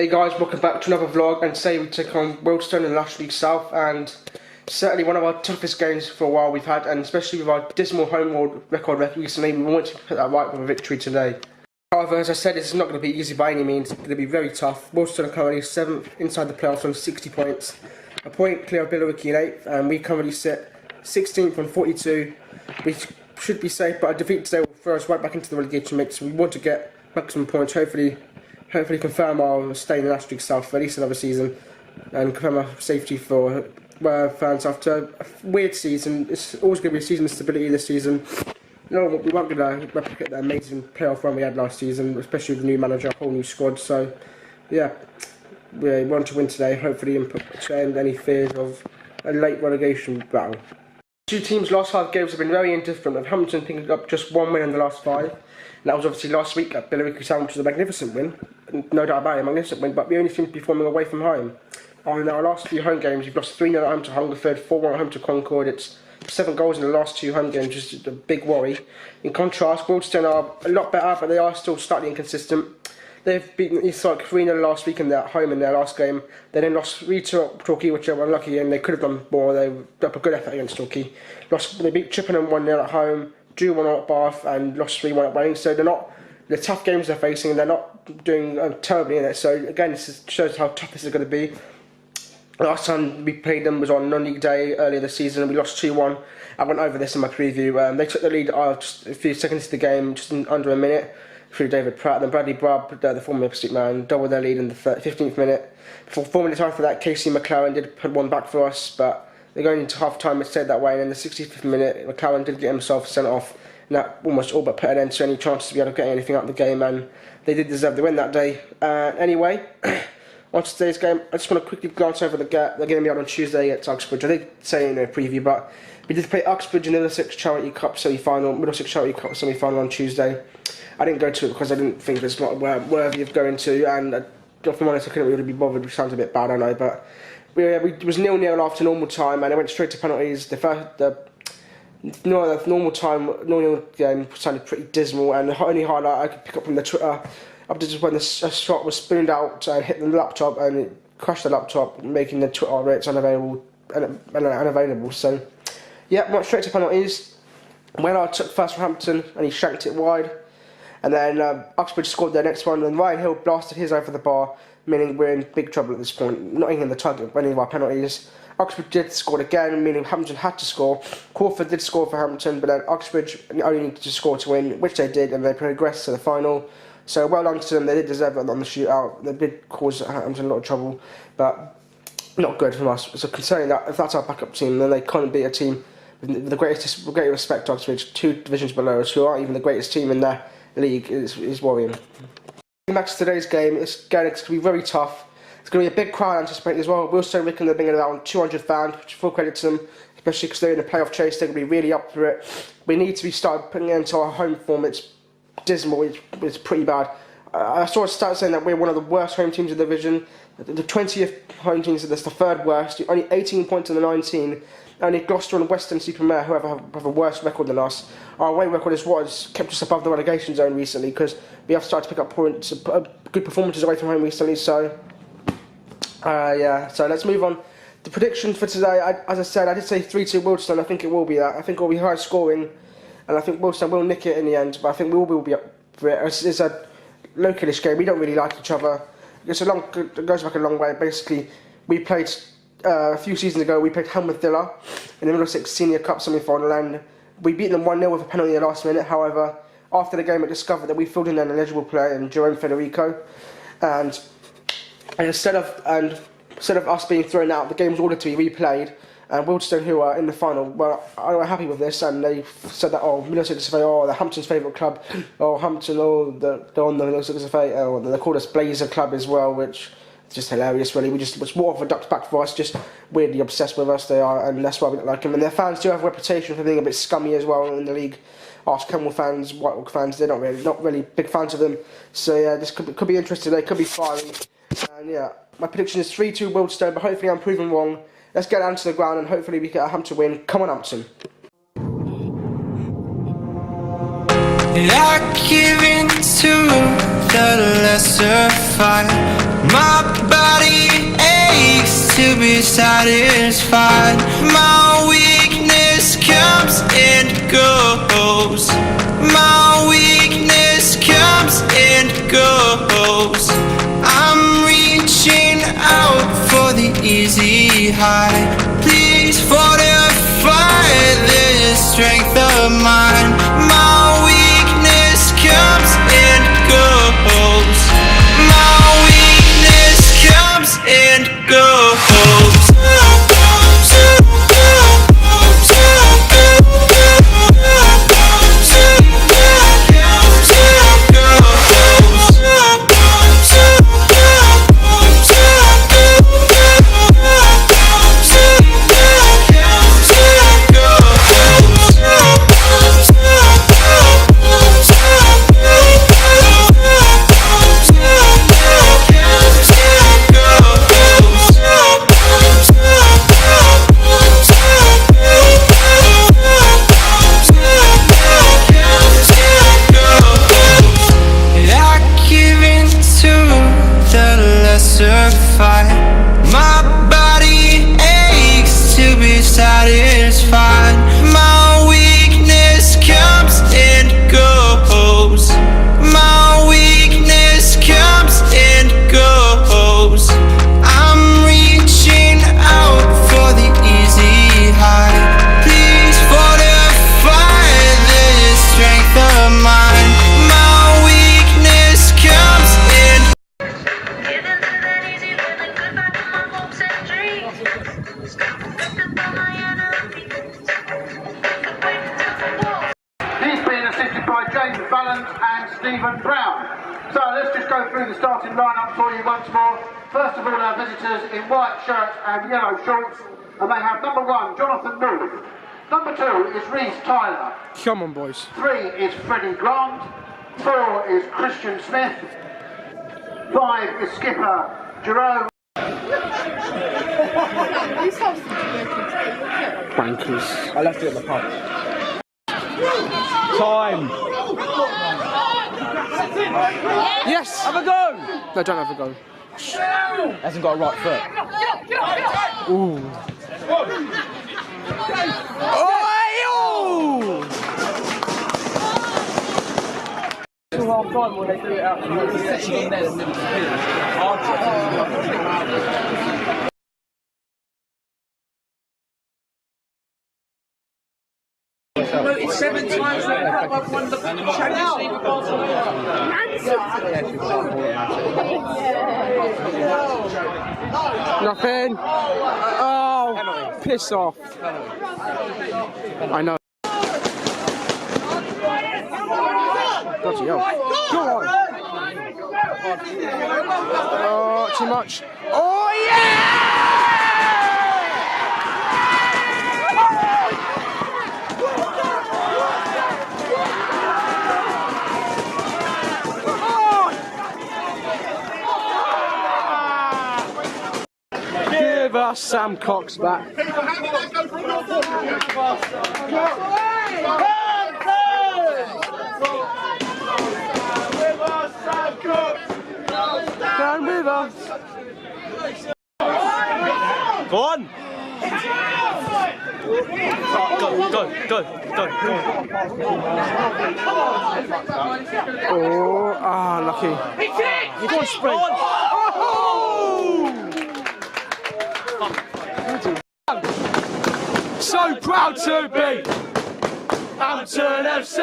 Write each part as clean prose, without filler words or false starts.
Hey guys, welcome back to another vlog, and today we take on Wealdstone in the Last League South, and certainly one of our toughest games for a while we've had, and especially with our dismal home record recently, we want to put that right with a victory today. However, as I said, it's not going to be easy by any means. It's going to be very tough. Wealdstone are currently 7th inside the playoffs on 60 points, a point clear of Billericay in 8th, and we currently sit 16th on 42. We should be safe, but a defeat today will throw us right back into the relegation mix. We want to get maximum points, hopefully confirm our stay in the Last League South for at least another season, and confirm our safety for fans after a weird season. It's always going to be a season of stability this season. No, we weren't going to replicate the amazing playoff run we had last season, especially with the new manager, a whole new squad. So, yeah, we want to win today, hopefully, and put to end any fears of a late relegation battle. Two teams' last 5 games have been very indifferent, with Hampton picking up just 1 win in the last 5. And that was obviously last week at Billericay Town, which was a magnificent win. No doubt about it, a magnificent win, but we only seem to be performing away from home. In our last few home games, we've lost 3-0 at home to Hungerford, 4-1 at home to Concord. It's 7 goals in the last 2 home games, which is a big worry. In contrast, Wealdstone are a lot better, but they are still slightly inconsistent. They've beaten Eastside 3-0 last week at home in their last game. They then lost 3-2 at Torquay, which they were unlucky, and they could have done more. They put up a good effort against Torquay. They beat Chippenham 1-0 at home, drew 1-0 at Bath, and lost 3-1 at Wayne. So they're not the tough games they're facing, and they're not doing terribly in it. So again, this shows how tough this is going to be. Last time we played them was on non-league day earlier this season, and we lost 2-1. I went over this in my preview. They took the lead just a few seconds into the game, just in under a minute, through David Pratt. Then Bradley Brubb, the former Ipswich man, doubled their lead in the 15th minute. For 4 minutes after that, Casey McLaren did put one back for us, but they're going into half-time, it stayed that way, and in the 65th minute, McLaren did get himself sent off, and that almost all but put an end to any chances to be able to get anything out of the game, and they did deserve the win that day. Anyway, on to today's game, I just want to quickly glance over the gap. They're going to be out on Tuesday at Uxbridge. I did say in a preview, but we did play Uxbridge in the Middlesex Charity Cup semi-final, on Tuesday. I didn't go to it because I didn't think it's not worthy of going to, and if I'm honest, I couldn't really be bothered, which sounds a bit bad, I know, but it was 0-0 after normal time, and it went straight to penalties. The normal time, 0-0 game sounded pretty dismal, and the only highlight I could pick up from the Twitter up to just when the shot was spooned out and hit the laptop, and it crashed the laptop, making the Twitter rates unavailable. So, yeah, went straight to penalties. Wellard took first for Hampton, and he shanked it wide. And then Uxbridge scored their next one, and Ryan Hill blasted his over the bar, meaning we're in big trouble at this point, not even in the target of any of our penalties. Uxbridge did score again, meaning Hampton had to score. Crawford did score for Hampton, but then Uxbridge only needed to score to win, which they did, and they progressed to the final. So well done to them, they did deserve it on the shootout. They did cause Hampton a lot of trouble, but not good from us. So concerning that, if that's our backup team, then they can't beat a team with the greatest respect to Uxbridge, 2 divisions below us, who aren't even the greatest team in their league, is worrying. Back to today's game, it's going to be very tough. It's going to be a big crowd anticipating as well. Wealdstone reckon they're bringing around 200 fans, which is full credit to them, especially because they're in the playoff chase. They're going to be really up for it. We need to be starting putting it into our home form. It's dismal, it's pretty bad. I saw a stat saying that we're one of the worst home teams in the division. The 20th home teams, that's the 3rd worst. Only 18 points in the 19. Only Gloucester and Western-super-Mare, who have a worse record than us. Our away record is what has kept us above the relegation zone recently, because we have started to pick up points, good performances away from home recently. So, yeah. So let's move on. The predictions for today, as I said, I did say 3-2 Wealdstone. I think it will be that. I think it will be high scoring, and I think Wealdstone will nick it in the end. But I think we will be up for it. It's a localish game. We don't really like each other. It goes back a long way. Basically, we played a few seasons ago. We played Helmut Villa in the Middlesex Senior Cup semi-final, and we beat them 1-0 with a penalty in the last minute. However, after the game, it discovered that we filled in an eligible player in Jerome Federico, and instead of us being thrown out, the game was ordered to be replayed. And Wealdstone, who are in the final, well, are happy with this, and they said that, Middlesex FA, they're Hampton's favourite club, Hampton, they're on the Middlesex FA, they called us Blazer Club as well, which is just hilarious, really. It's more of a ducked back for us, just weirdly obsessed with us, they are, and that's why we don't like them. And their fans do have a reputation for being a bit scummy as well in the league. Ask Kenmore fans, Whitehawk fans, they're not really big fans of them. So yeah, this could be interesting, they could be fiery. And yeah, my prediction is 3-2 Wealdstone, but hopefully I'm proven wrong. Let's get down to the ground and hopefully we get a Hampton win. Come on, Hampton. I give in to the lesser fight. My body aches to be satisfied. My weakness comes and goes. My weakness comes and goes. I'm reaching out for the easy high. Please fortify this strength of mine. My weakness comes and goes. My weakness comes and goes. My body aches to be satisfied. My weakness comes and goes. My weakness comes and goes. I'm reaching out for the easy high. Please fortify this strength of mine. My weakness comes and and Stephen Brown. So let's just go through the starting lineup for you once more. First of all, our visitors in white shirts and yellow shorts, and they have number 1, Jonathan North. Number 2 is Reece Tyler. Come on, boys. 3 is Freddie Grant. 4 is Christian Smith. 5 is skipper Jerome. Wankers. I left it at the pub. Time. Yes! Have a go! No, don't have a go. Hasn't got a right foot. Ooh. Oh! Till half time when they do it out. It's 7 times that I've won the Champions League with Barcelona. Nothing. Oh, piss off. I know. Bloody hell. Go on. Oh, too much. Oh, yeah! Give us Sam Cox back. Down with us. Go on! Go. Oh, lucky. You go on, spring. So proud to be Hampton FC.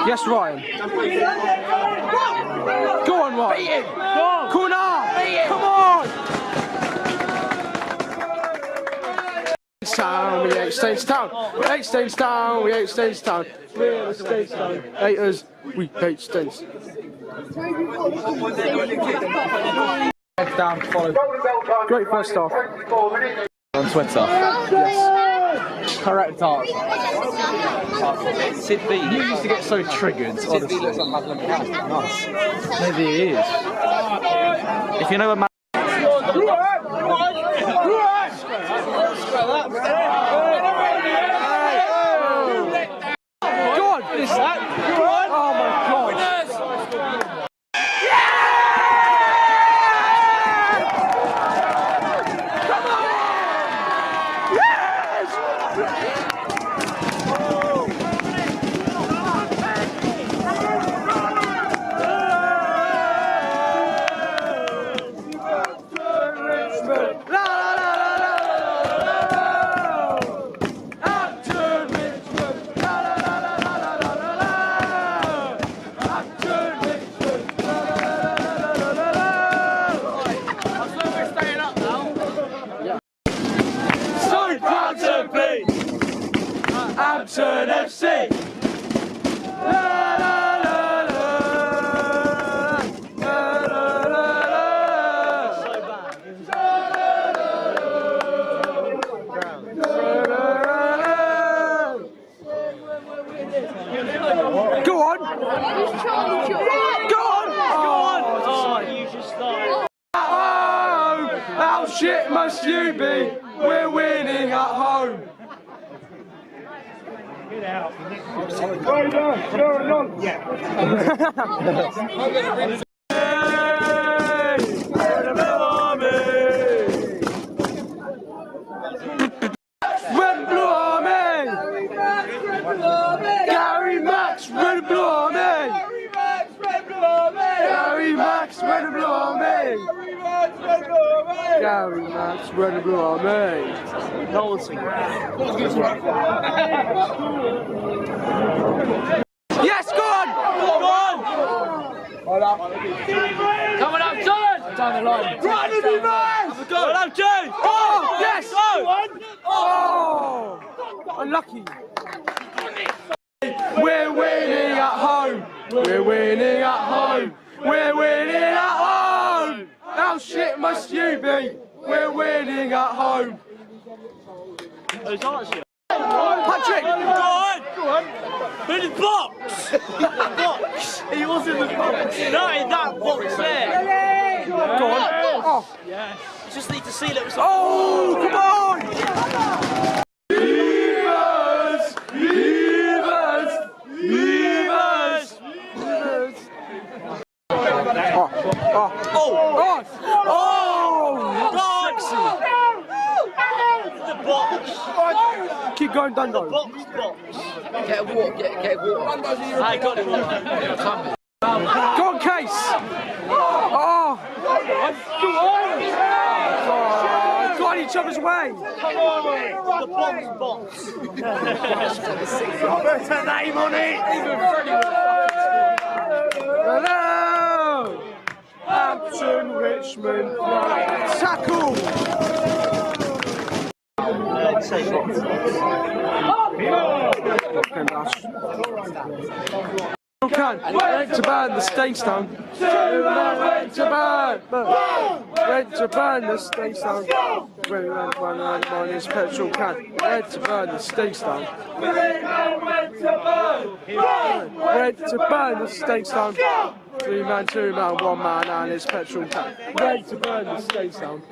Yes, Ryan. Go on, Ryan. Corner. Come on. Town, we ain't Staines Town. We ain't Staines Town. We ain't Staines Town. We're the Staines Town. Haters, we hate Staines. Down, follow. Great first half. On Twitter. Yes. Correct answer. Sid B. You used to get so triggered, Sid B looks like Madeleine McCann. Nice. Maybe he is. If you know a man. God, is that? Oh my God. Abysmal FC. La la la la. La la la la. So bad. Go on. Go on. Oh, you just started. Oh, how shit must you be? We're winning at home. Get out. Well done. Yeah. Red Blue Army! Gary Max, Red Blue Army! Gary Max, Red Blue Army! Gary Max, Red Blue Army! No one's singing. Yes, go on! Go on! Hold up. Coming up, John! Down the line. Right, it'll be nice! Hold up, John! Oh, yes! Oh! Unlucky. We're winning at home! We're winning at home! We're winning at home! How shit must you be? We're winning at home! Patrick! Go on! Go on! In the box! Box! He was in the box! Not in that box there! Go on! Oh! Yes! You just need to see that it was. Oh! Come on! Leavers! Leavers! Leavers! Leavers! Oh! Oh! Oh! Oh! Sexy! The box! Keep going, Dundo. Box. Get a walk, get a walk. I got it. Go on, Case. Oh. Got each other's way. Come on, the box. Put a name on it. Hello. Hampton, Richmond. Tackle. Went to burn the stage down. Went to burn the stage down. Went on his petrol can. Went to burn the stage down. Went to burn the stage down. 3 man, 2 man, 1 man and his petrol can. Went to burn the stage down.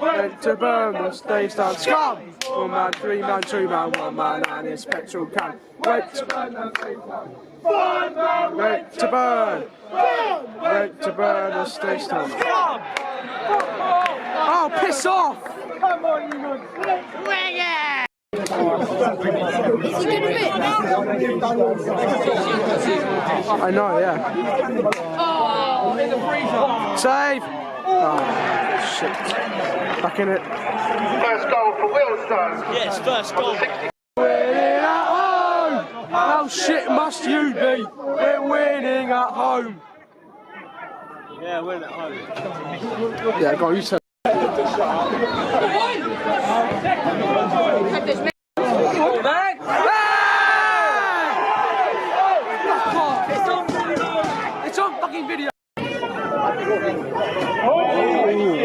Went to burn the stage down. Scum! 1 man, 3 man, 2 man, 1 man and his petrol can. Went to burn the stage down. Went to burn the stage down. Oh, piss off! Come on, you know. Bring it! I know, yeah. Oh, in the freezer. Save! Oh, shit. Back in it. First goal for Wealdstone. Yes, first goal. Winning at home! How shit must you be? We're winning at home. Yeah, we're at home. Yeah, go on, you tell. It's on fucking video. Oh,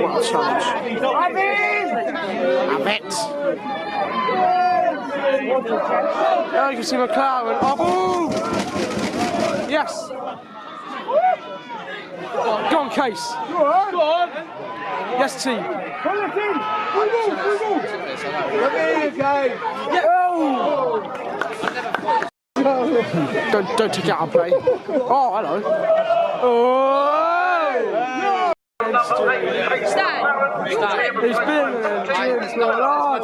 what a challenge. Now you can see McLaren. Oh, yes. Go on, Case. Go on. Yes, team. Don't take it out, play. Oh, hello. Oh! He's been no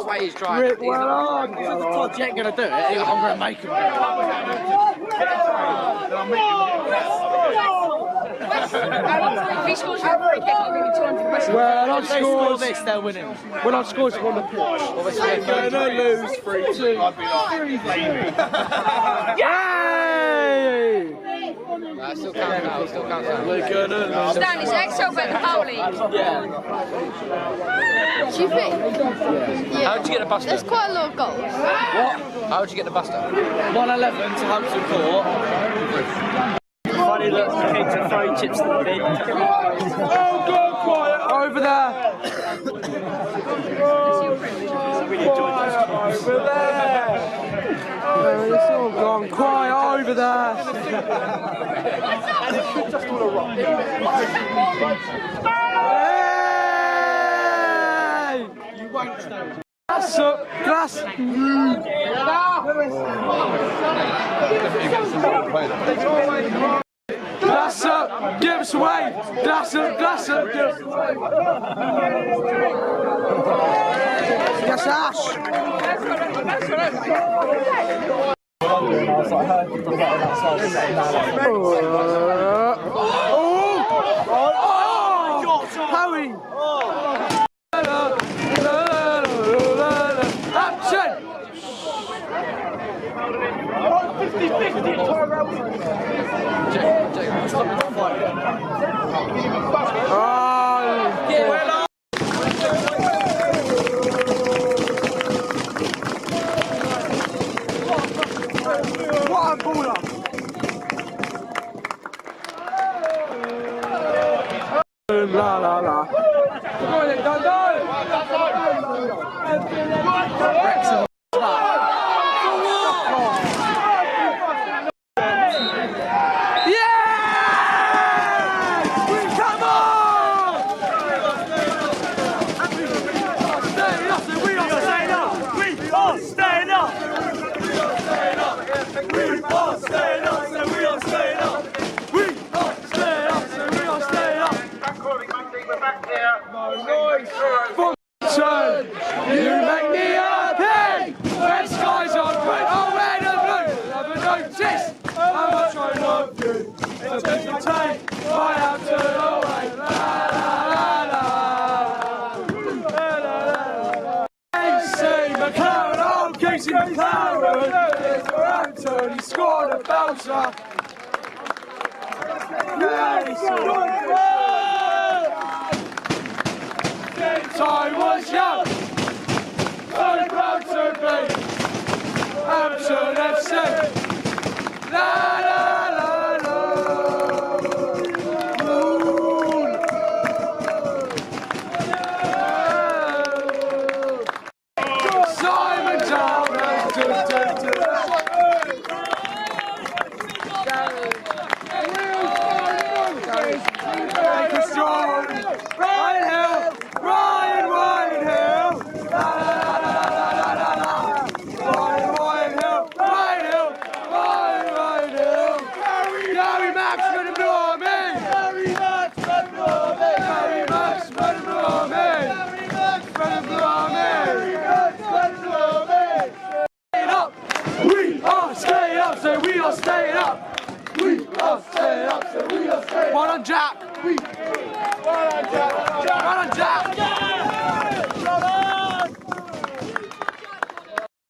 way he's trying. Rick, well on. If the Todd ain't going to do it, I'm going to make him. If he scores a free kick, I'll give you 200. Well, If they score this, they're winning. When I score on the pitch. They're going to lose 3-2. Yay! That still counts out. Still counts out. Stan, it's XL bet the Power League. Yeah. Do you think? Yeah. How did you get the Buster? There's quite a lot of goals. What? How did you get the Buster? 111 to Hampton Court. Funny that the kids are throwing chips to the bin. Oh, God, quiet over there. Over there. It's all gone quiet over there. Hey! You won't stay. Glass up, glass. Glass up, give us away. Glass up, give us away. Yes, Ash. Howie. Action. What a baller! La la la. Go on then, Wrexham. You make me happy! Red skies are red, oh red and blue! Never notice how much I love you. It's a big take, I have to away. La la la la. Casey McLaren, oh Casey McLaren! Anthony scored a bouncer. Yeah, he scored it. I was young, so proud to be Hampton FC. La la la la. Simon Down Ryan Hill. Ryan Hill! La la la la la la la! Ryan Hill! Ryan Hill! Gary Max for the Blue Army! Gary Max for the Blue Army! Gary Max for the Blue Army! Gary Max for the Blue Army! Gary Max for the Blue Army! Staying up! We are staying up! So we are staying up! We are staying up! So we are staying up! Well done, Jack! Well done, Jack! Well done, Jack!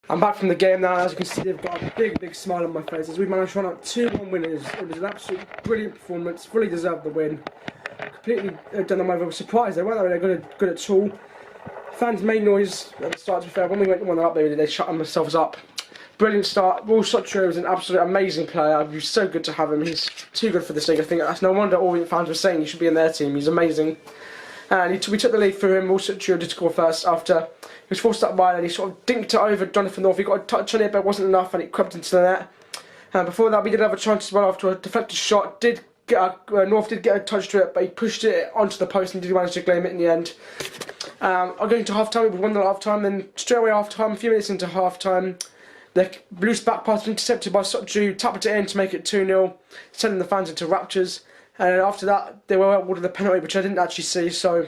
I'm back from the game now, as you can see they've got a big smile on my face as we managed to run out 2-1 winners. It was an absolutely brilliant performance, fully deserved the win. Completely done them over, I was surprised, they weren't really good at all. Fans made noise at the start, to be fair. When we went 1-up they shut themselves up. Brilliant start. Ruel Sotiriou was an absolute amazing player. It was so good to have him. He's too good for this league. I think that's no wonder all the fans were saying he should be in their team. He's amazing. And we took the lead through him. Ruel Sotiriou did score first after he was forced up wide, and he sort of dinked it over Jonathan North. He got a touch on it, but it wasn't enough, and it crept into the net. And before that, we did have a chance as well after a deflected shot. North did get a touch to it, but he pushed it onto the post and did manage to claim it in the end. Going to half time, we won the half time, then straight away half time, a few minutes into half time, the loose back pass was intercepted by Sotiriou, tapped it in to make it 2-0, sending the fans into raptures. And after that, they were awarded the penalty, which I didn't actually see, so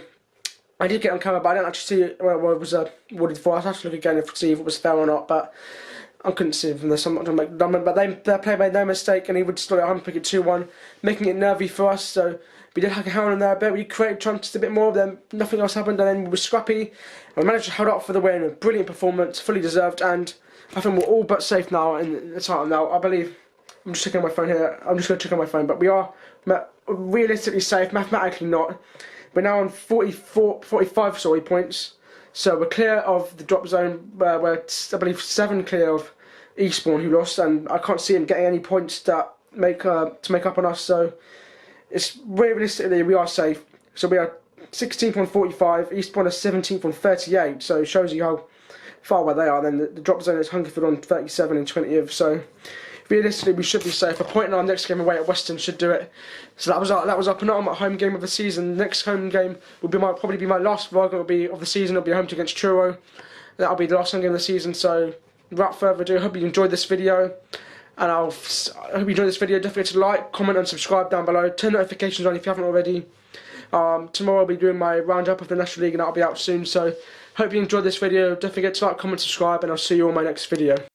I did get on camera, but I didn't actually see what it was awarded for. I'd have to look again to see if it was fair or not, but I couldn't see from this. I'm not going to make dumb, but their player made no mistake, and he would still at home pick it 2-1, making it nervy for us. So we did hang on there a bit. We created chances a bit more, then nothing else happened, and then we were scrappy. And we managed to hold up for the win. A brilliant performance, fully deserved, and I think we're all but safe now in the title now. I believe. I'm just checking my phone here. I'm just going to check on my phone, but we are realistically safe, mathematically not. We're now on 45 points, so we're clear of the drop zone. We're, I believe, 7 clear of Eastbourne, who lost, and I can't see him getting any points that to make up on us. So it's realistically we are safe. So we are 16th on 45. Eastbourne are 17th on 38. So it shows you how far away they are. Then the drop zone is Hungerford on 37 and 20th. So realistically, we should be safe. A point in our next game away at Weston should do it. So that was our penultimate home game of the season. The next home game will be probably be my last vlog. It'll be of the season. It'll be home against Truro. That'll be the last home game of the season. So without further ado, I hope you enjoyed this video. And I hope you enjoyed this video. Don't forget to like, comment, and subscribe down below. Turn notifications on if you haven't already. Tomorrow I'll be doing my roundup of the National League, and that'll be out soon. So hope you enjoyed this video. Don't forget to like, comment, subscribe, and I'll see you on my next video.